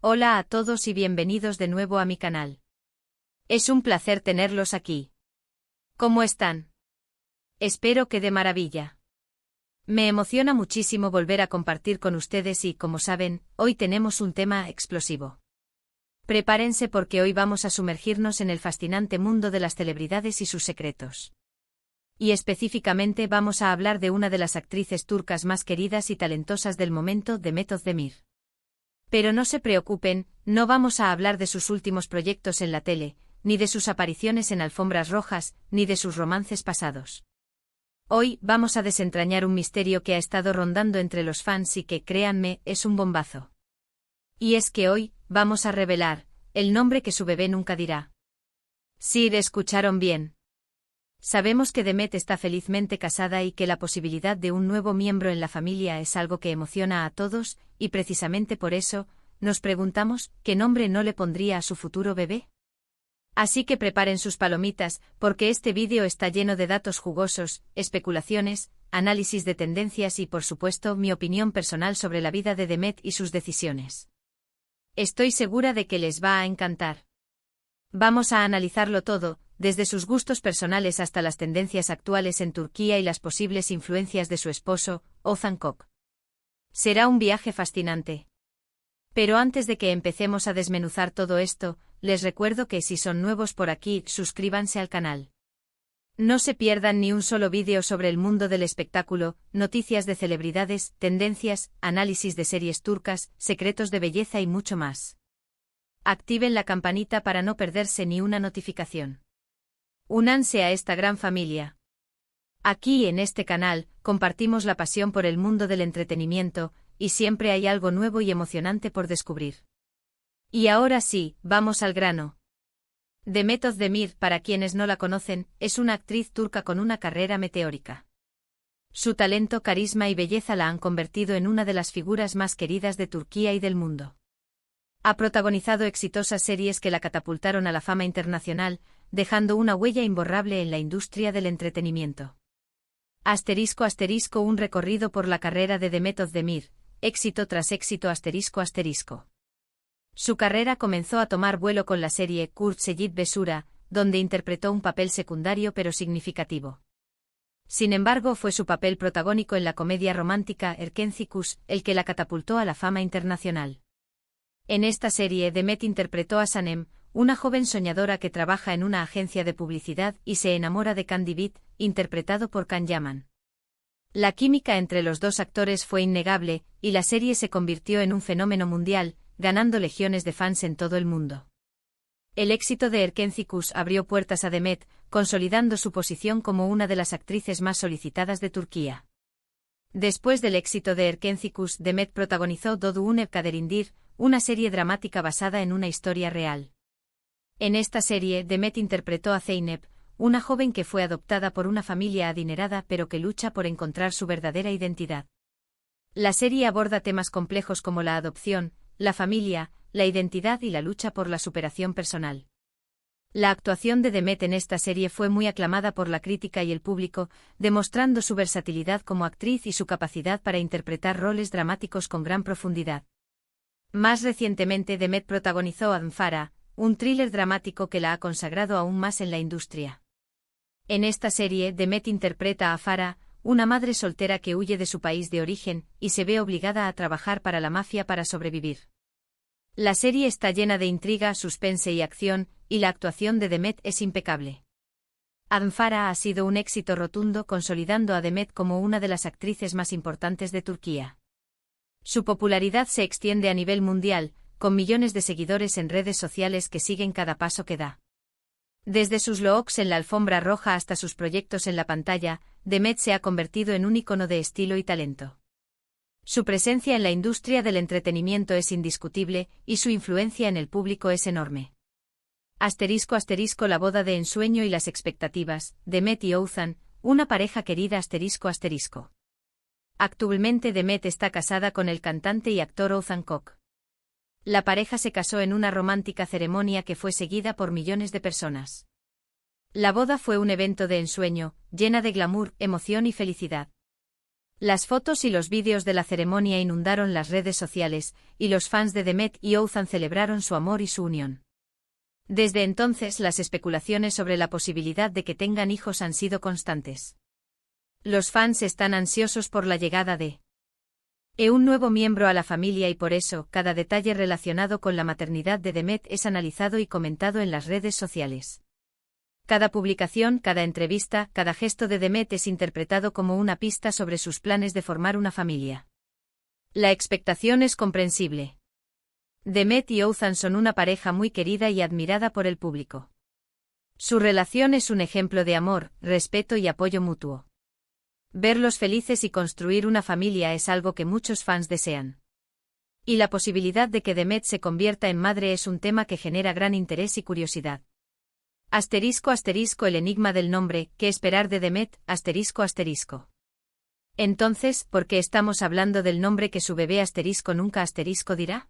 Hola a todos y bienvenidos de nuevo a mi canal. Es un placer tenerlos aquí. ¿Cómo están? Espero que de maravilla. Me emociona muchísimo volver a compartir con ustedes y, como saben, hoy tenemos un tema explosivo. Prepárense porque hoy vamos a sumergirnos en el fascinante mundo de las celebridades y sus secretos. Y específicamente vamos a hablar de una de las actrices turcas más queridas y talentosas del momento, Demet Özdemir. Pero no se preocupen, no vamos a hablar de sus últimos proyectos en la tele, ni de sus apariciones en alfombras rojas, ni de sus romances pasados. Hoy vamos a desentrañar un misterio que ha estado rondando entre los fans y que, créanme, es un bombazo. Y es que hoy vamos a revelar el nombre que su bebé nunca dirá. Sí, escucharon bien. Sabemos que Demet está felizmente casada y que la posibilidad de un nuevo miembro en la familia es algo que emociona a todos, y precisamente por eso, nos preguntamos, ¿qué nombre no le pondría a su futuro bebé? Así que preparen sus palomitas, porque este vídeo está lleno de datos jugosos, especulaciones, análisis de tendencias y por supuesto mi opinión personal sobre la vida de Demet y sus decisiones. Estoy segura de que les va a encantar. Vamos a analizarlo todo, desde sus gustos personales hasta las tendencias actuales en Turquía y las posibles influencias de su esposo, Ozan Kok. Será un viaje fascinante. Pero antes de que empecemos a desmenuzar todo esto, les recuerdo que si son nuevos por aquí, suscríbanse al canal. No se pierdan ni un solo vídeo sobre el mundo del espectáculo, noticias de celebridades, tendencias, análisis de series turcas, secretos de belleza y mucho más. Activen la campanita para no perderse ni una notificación. Únanse a esta gran familia. Aquí en este canal, compartimos la pasión por el mundo del entretenimiento, y siempre hay algo nuevo y emocionante por descubrir. Y ahora sí, vamos al grano. Demet Özdemir, para quienes no la conocen, es una actriz turca con una carrera meteórica. Su talento, carisma y belleza la han convertido en una de las figuras más queridas de Turquía y del mundo. Ha protagonizado exitosas series que la catapultaron a la fama internacional, dejando una huella imborrable en la industria del entretenimiento. Asterisco asterisco un recorrido por la carrera de Demet Özdemir, éxito tras éxito asterisco asterisco. Su carrera comenzó a tomar vuelo con la serie Kurt Seyit Besura, donde interpretó un papel secundario pero significativo. Sin embargo, fue su papel protagónico en la comedia romántica Erkenci el que la catapultó a la fama internacional. En esta serie Demet interpretó a Sanem, una joven soñadora que trabaja en una agencia de publicidad y se enamora de Candy Beat, interpretado por Can Yaman. La química entre los dos actores fue innegable, y la serie se convirtió en un fenómeno mundial, ganando legiones de fans en todo el mundo. El éxito de Erkenci abrió puertas a Demet, consolidando su posición como una de las actrices más solicitadas de Turquía. Después del éxito de Erkenci, Demet protagonizó Doğduğun Kaderindir, una serie dramática basada en una historia real. En esta serie, Demet interpretó a Zeynep, una joven que fue adoptada por una familia adinerada pero que lucha por encontrar su verdadera identidad. La serie aborda temas complejos como la adopción, la familia, la identidad y la lucha por la superación personal. La actuación de Demet en esta serie fue muy aclamada por la crítica y el público, demostrando su versatilidad como actriz y su capacidad para interpretar roles dramáticos con gran profundidad. Más recientemente Demet protagonizó Anfara, un thriller dramático que la ha consagrado aún más en la industria. En esta serie Demet interpreta a Farah, una madre soltera que huye de su país de origen y se ve obligada a trabajar para la mafia para sobrevivir. La serie está llena de intriga, suspense y acción, y la actuación de Demet es impecable. Anfara ha sido un éxito rotundo, consolidando a Demet como una de las actrices más importantes de Turquía. Su popularidad se extiende a nivel mundial, con millones de seguidores en redes sociales que siguen cada paso que da. Desde sus looks en la alfombra roja hasta sus proyectos en la pantalla, Demet se ha convertido en un ícono de estilo y talento. Su presencia en la industria del entretenimiento es indiscutible, y su influencia en el público es enorme. Asterisco asterisco la boda de ensueño y las expectativas, Demet y Oğuzhan, una pareja querida asterisco asterisco. Actualmente Demet está casada con el cantante y actor Oğuzhan Kok. La pareja se casó en una romántica ceremonia que fue seguida por millones de personas. La boda fue un evento de ensueño, llena de glamour, emoción y felicidad. Las fotos y los vídeos de la ceremonia inundaron las redes sociales, y los fans de Demet y Ouzhan celebraron su amor y su unión. Desde entonces las especulaciones sobre la posibilidad de que tengan hijos han sido constantes. Los fans están ansiosos por la llegada de un nuevo miembro a la familia y por eso, cada detalle relacionado con la maternidad de Demet es analizado y comentado en las redes sociales. Cada publicación, cada entrevista, cada gesto de Demet es interpretado como una pista sobre sus planes de formar una familia. La expectación es comprensible. Demet y Ouzhan son una pareja muy querida y admirada por el público. Su relación es un ejemplo de amor, respeto y apoyo mutuo. Verlos felices y construir una familia es algo que muchos fans desean. Y la posibilidad de que Demet se convierta en madre es un tema que genera gran interés y curiosidad. *** El enigma del nombre, ¿qué esperar de Demet? ***. Entonces, ¿por qué estamos hablando del nombre que su bebé nunca dirá?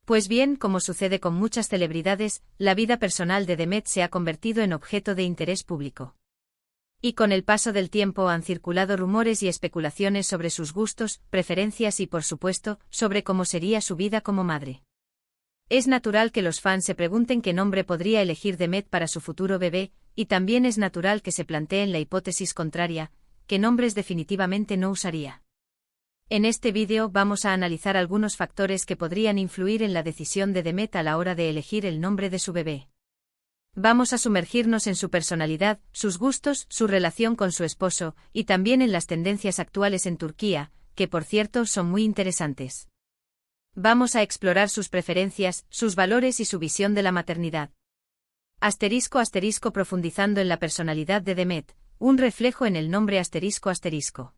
Pues bien, como sucede con muchas celebridades, la vida personal de Demet se ha convertido en objeto de interés público. Y con el paso del tiempo han circulado rumores y especulaciones sobre sus gustos, preferencias y, por supuesto, sobre cómo sería su vida como madre. Es natural que los fans se pregunten qué nombre podría elegir Demet para su futuro bebé, y también es natural que se planteen la hipótesis contraria, qué nombres definitivamente no usaría. En este vídeo vamos a analizar algunos factores que podrían influir en la decisión de Demet a la hora de elegir el nombre de su bebé. Vamos a sumergirnos en su personalidad, sus gustos, su relación con su esposo, y también en las tendencias actuales en Turquía, que por cierto son muy interesantes. Vamos a explorar sus preferencias, sus valores y su visión de la maternidad. *** Profundizando en la personalidad de Demet, un reflejo en el nombre ***.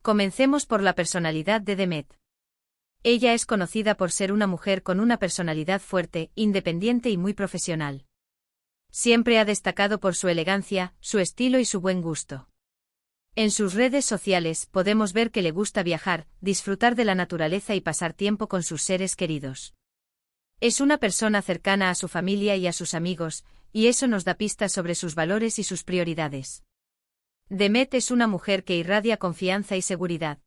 Comencemos por la personalidad de Demet. Ella es conocida por ser una mujer con una personalidad fuerte, independiente y muy profesional. Siempre ha destacado por su elegancia, su estilo y su buen gusto. En sus redes sociales podemos ver que le gusta viajar, disfrutar de la naturaleza y pasar tiempo con sus seres queridos. Es una persona cercana a su familia y a sus amigos, y eso nos da pistas sobre sus valores y sus prioridades. Demet es una mujer que irradia confianza y seguridad.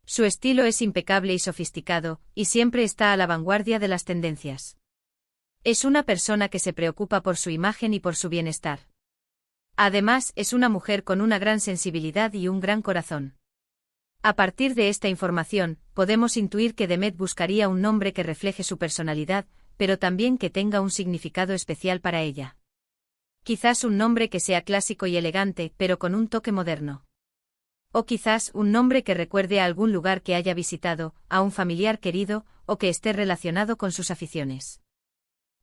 Su estilo es impecable y sofisticado, y siempre está a la vanguardia de las tendencias. Es una persona que se preocupa por su imagen y por su bienestar. Además, es una mujer con una gran sensibilidad y un gran corazón. A partir de esta información, podemos intuir que Demet buscaría un nombre que refleje su personalidad, pero también que tenga un significado especial para ella. Quizás un nombre que sea clásico y elegante, pero con un toque moderno. O quizás un nombre que recuerde a algún lugar que haya visitado, a un familiar querido, o que esté relacionado con sus aficiones.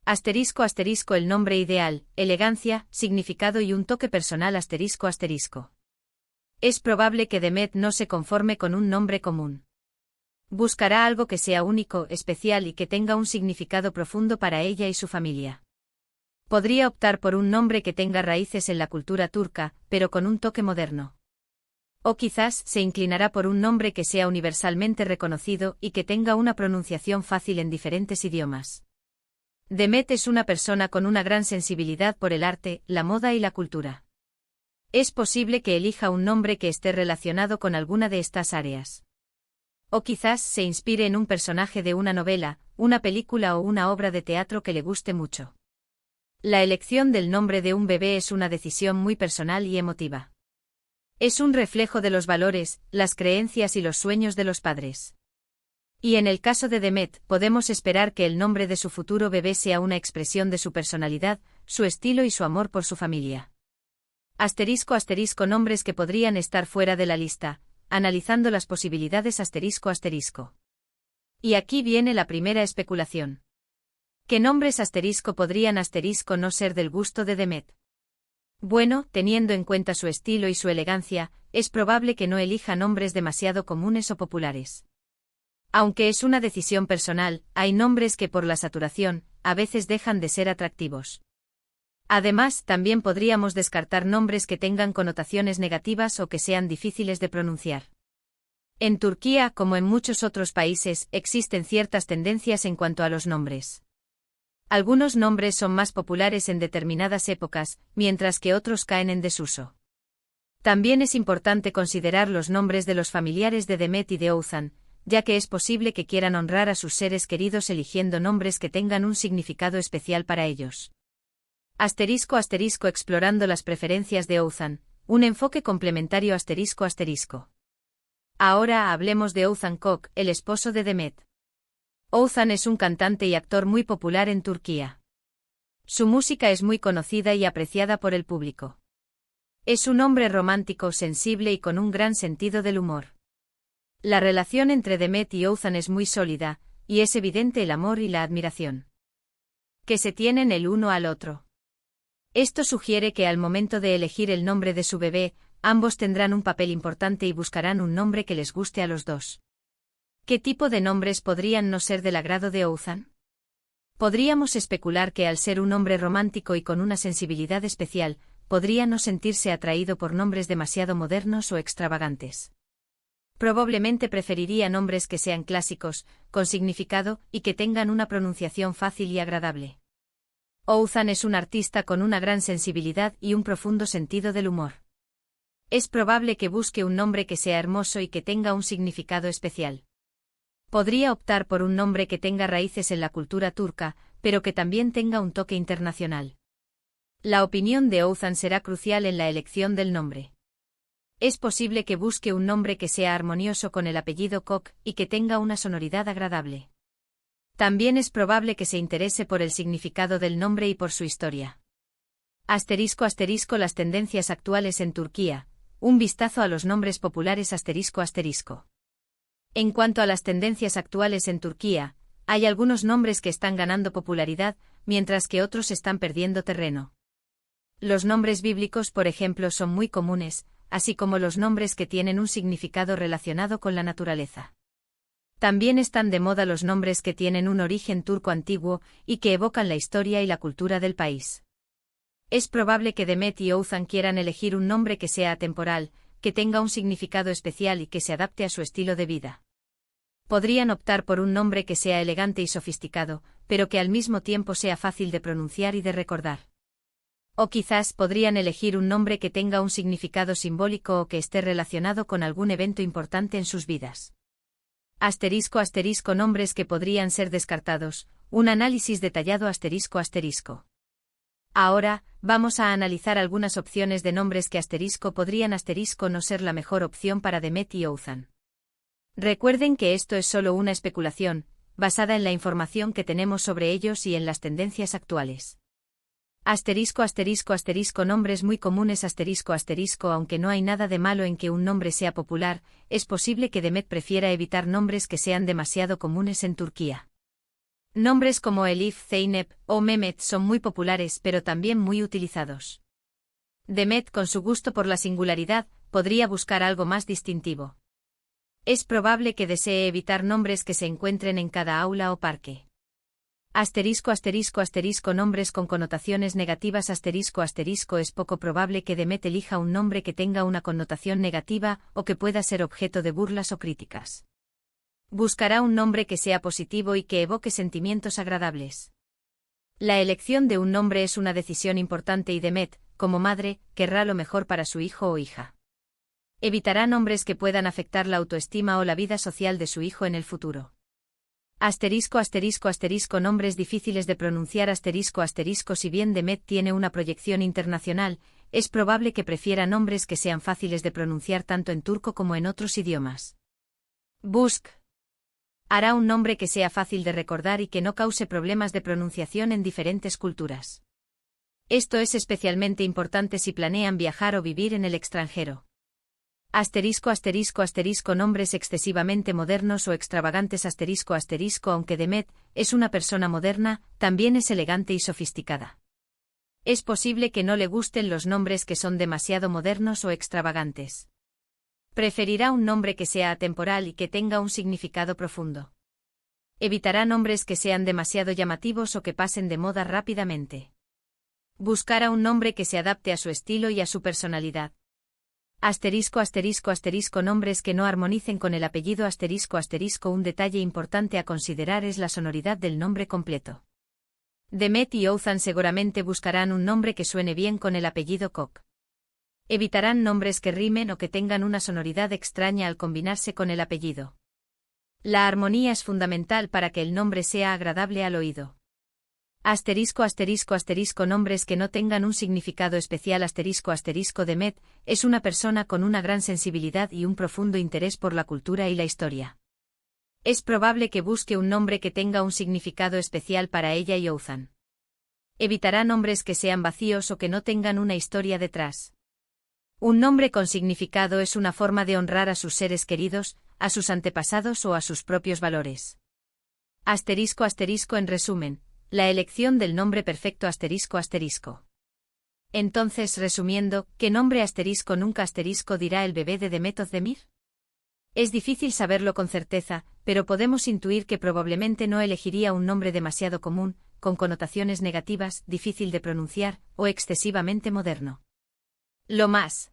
*** El nombre ideal, elegancia, significado y un toque personal ***. Es probable que Demet no se conforme con un nombre común. Buscará algo que sea único, especial y que tenga un significado profundo para ella y su familia. Podría optar por un nombre que tenga raíces en la cultura turca, pero con un toque moderno. O quizás se inclinará por un nombre que sea universalmente reconocido y que tenga una pronunciación fácil en diferentes idiomas. Demet es una persona con una gran sensibilidad por el arte, la moda y la cultura. Es posible que elija un nombre que esté relacionado con alguna de estas áreas. O quizás se inspire en un personaje de una novela, una película o una obra de teatro que le guste mucho. La elección del nombre de un bebé es una decisión muy personal y emotiva. Es un reflejo de los valores, las creencias y los sueños de los padres. Y en el caso de Demet, podemos esperar que el nombre de su futuro bebé sea una expresión de su personalidad, su estilo y su amor por su familia. *** Nombres que podrían estar fuera de la lista, analizando las posibilidades ***. Y aquí viene la primera especulación. ¿Qué nombres podrían no ser del gusto de Demet? Bueno, teniendo en cuenta su estilo y su elegancia, es probable que no elija nombres demasiado comunes o populares. Aunque es una decisión personal, hay nombres que por la saturación, a veces dejan de ser atractivos. Además, también podríamos descartar nombres que tengan connotaciones negativas o que sean difíciles de pronunciar. En Turquía, como en muchos otros países, existen ciertas tendencias en cuanto a los nombres. Algunos nombres son más populares en determinadas épocas, mientras que otros caen en desuso. También es importante considerar los nombres de los familiares de Demet y de Othman, ya que es posible que quieran honrar a sus seres queridos eligiendo nombres que tengan un significado especial para ellos. Asterisco asterisco explorando las preferencias de Othman, un enfoque complementario asterisco asterisco. Ahora hablemos de Oğuzhan Koç, el esposo de Demet. Oğuzhan es un cantante y actor muy popular en Turquía. Su música es muy conocida y apreciada por el público. Es un hombre romántico, sensible y con un gran sentido del humor. La relación entre Demet y Oğuzhan es muy sólida, y es evidente el amor y la admiración que se tienen el uno al otro. Esto sugiere que al momento de elegir el nombre de su bebé, ambos tendrán un papel importante y buscarán un nombre que les guste a los dos. ¿Qué tipo de nombres podrían no ser del agrado de Oğuzhan? Podríamos especular que al ser un hombre romántico y con una sensibilidad especial, podría no sentirse atraído por nombres demasiado modernos o extravagantes. Probablemente preferiría nombres que sean clásicos, con significado y que tengan una pronunciación fácil y agradable. Oğuzhan es un artista con una gran sensibilidad y un profundo sentido del humor. Es probable que busque un nombre que sea hermoso y que tenga un significado especial. Podría optar por un nombre que tenga raíces en la cultura turca, pero que también tenga un toque internacional. La opinión de Oğuzhan será crucial en la elección del nombre. Es posible que busque un nombre que sea armonioso con el apellido Koç y que tenga una sonoridad agradable. También es probable que se interese por el significado del nombre y por su historia. Asterisco asterisco las tendencias actuales en Turquía. Un vistazo a los nombres populares asterisco asterisco. En cuanto a las tendencias actuales en Turquía, hay algunos nombres que están ganando popularidad, mientras que otros están perdiendo terreno. Los nombres bíblicos, por ejemplo, son muy comunes, así como los nombres que tienen un significado relacionado con la naturaleza. También están de moda los nombres que tienen un origen turco antiguo y que evocan la historia y la cultura del país. Es probable que Demet y Oğuzhan quieran elegir un nombre que sea atemporal, que tenga un significado especial y que se adapte a su estilo de vida. Podrían optar por un nombre que sea elegante y sofisticado, pero que al mismo tiempo sea fácil de pronunciar y de recordar. O quizás podrían elegir un nombre que tenga un significado simbólico o que esté relacionado con algún evento importante en sus vidas. Asterisco asterisco nombres que podrían ser descartados, un análisis detallado asterisco asterisco. Ahora, vamos a analizar algunas opciones de nombres que asterisco podrían asterisco no ser la mejor opción para Demet y Oğuzhan. Recuerden que esto es solo una especulación, basada en la información que tenemos sobre ellos y en las tendencias actuales. Asterisco asterisco asterisco nombres muy comunes asterisco asterisco aunque no hay nada de malo en que un nombre sea popular, es posible que Demet prefiera evitar nombres que sean demasiado comunes en Turquía. Nombres como Elif, Zeynep o Mehmet son muy populares pero también muy utilizados. Demet, con su gusto por la singularidad, podría buscar algo más distintivo. Es probable que desee evitar nombres que se encuentren en cada aula o parque. Asterisco asterisco asterisco nombres con connotaciones negativas asterisco asterisco es poco probable que Demet elija un nombre que tenga una connotación negativa o que pueda ser objeto de burlas o críticas. Buscará un nombre que sea positivo y que evoque sentimientos agradables. La elección de un nombre es una decisión importante y Demet, como madre, querrá lo mejor para su hijo o hija. Evitará nombres que puedan afectar la autoestima o la vida social de su hijo en el futuro. Asterisco asterisco asterisco nombres difíciles de pronunciar asterisco asterisco si bien Demet tiene una proyección internacional, es probable que prefiera nombres que sean fáciles de pronunciar tanto en turco como en otros idiomas. Busk. Hará un nombre que sea fácil de recordar y que no cause problemas de pronunciación en diferentes culturas. Esto es especialmente importante si planean viajar o vivir en el extranjero. Asterisco asterisco asterisco nombres excesivamente modernos o extravagantes asterisco asterisco aunque Demet es una persona moderna, también es elegante y sofisticada. Es posible que no le gusten los nombres que son demasiado modernos o extravagantes. Preferirá un nombre que sea atemporal y que tenga un significado profundo. Evitará nombres que sean demasiado llamativos o que pasen de moda rápidamente. Buscará un nombre que se adapte a su estilo y a su personalidad. Asterisco asterisco asterisco nombres que no armonicen con el apellido asterisco asterisco un detalle importante a considerar es la sonoridad del nombre completo. Demet y Oğuzhan seguramente buscarán un nombre que suene bien con el apellido Koç. Evitarán nombres que rimen o que tengan una sonoridad extraña al combinarse con el apellido. La armonía es fundamental para que el nombre sea agradable al oído. Asterisco asterisco asterisco nombres que no tengan un significado especial asterisco asterisco Demet es una persona con una gran sensibilidad y un profundo interés por la cultura y la historia. Es probable que busque un nombre que tenga un significado especial para ella y Ouzan. Evitará nombres que sean vacíos o que no tengan una historia detrás. Un nombre con significado es una forma de honrar a sus seres queridos, a sus antepasados o a sus propios valores. Asterisco asterisco en resumen, la elección del nombre perfecto asterisco asterisco. Entonces, resumiendo, ¿qué nombre asterisco nunca asterisco dirá el bebé de Demet Özdemir? Es difícil saberlo con certeza, pero podemos intuir que probablemente no elegiría un nombre demasiado común, con connotaciones negativas, difícil de pronunciar, o excesivamente moderno. Lo más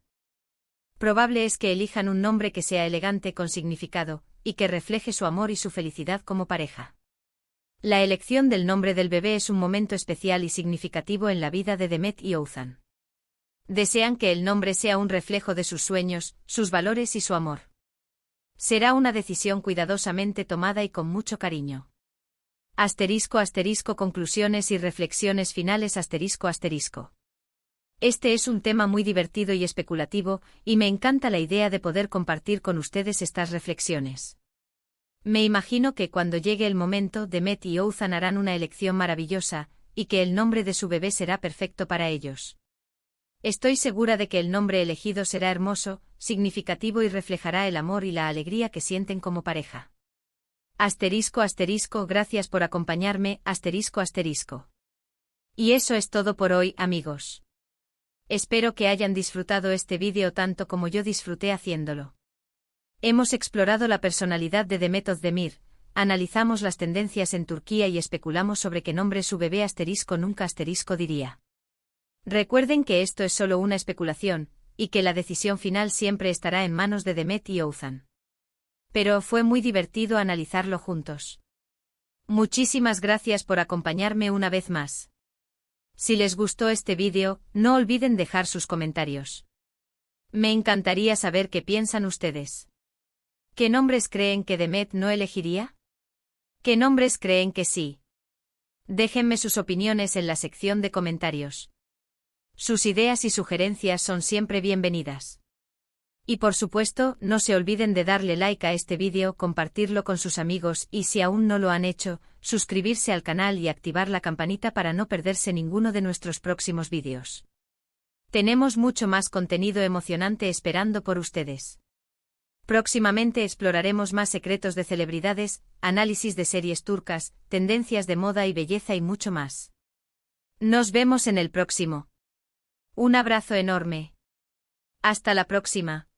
probable es que elijan un nombre que sea elegante con significado, y que refleje su amor y su felicidad como pareja. La elección del nombre del bebé es un momento especial y significativo en la vida de Demet y Ouzan. Desean que el nombre sea un reflejo de sus sueños, sus valores y su amor. Será una decisión cuidadosamente tomada y con mucho cariño. Asterisco asterisco conclusiones y reflexiones finales asterisco asterisco. Este es un tema muy divertido y especulativo, y me encanta la idea de poder compartir con ustedes estas reflexiones. Me imagino que cuando llegue el momento, Demet y Ouzan harán una elección maravillosa, y que el nombre de su bebé será perfecto para ellos. Estoy segura de que el nombre elegido será hermoso, significativo y reflejará el amor y la alegría que sienten como pareja. Asterisco asterisco gracias por acompañarme, asterisco asterisco. Y eso es todo por hoy, amigos. Espero que hayan disfrutado este vídeo tanto como yo disfruté haciéndolo. Hemos explorado la personalidad de Demet Özdemir, analizamos las tendencias en Turquía y especulamos sobre qué nombre su bebé asterisco nunca asterisco diría. Recuerden que esto es solo una especulación, y que la decisión final siempre estará en manos de Demet y Ouzan. Pero fue muy divertido analizarlo juntos. Muchísimas gracias por acompañarme una vez más. Si les gustó este vídeo, no olviden dejar sus comentarios. Me encantaría saber qué piensan ustedes. ¿Qué nombres creen que Demet no elegiría? ¿Qué nombres creen que sí? Déjenme sus opiniones en la sección de comentarios. Sus ideas y sugerencias son siempre bienvenidas. Y por supuesto, no se olviden de darle like a este vídeo, compartirlo con sus amigos y si aún no lo han hecho, suscribirse al canal y activar la campanita para no perderse ninguno de nuestros próximos vídeos. Tenemos mucho más contenido emocionante esperando por ustedes. Próximamente exploraremos más secretos de celebridades, análisis de series turcas, tendencias de moda y belleza y mucho más. Nos vemos en el próximo. Un abrazo enorme. Hasta la próxima.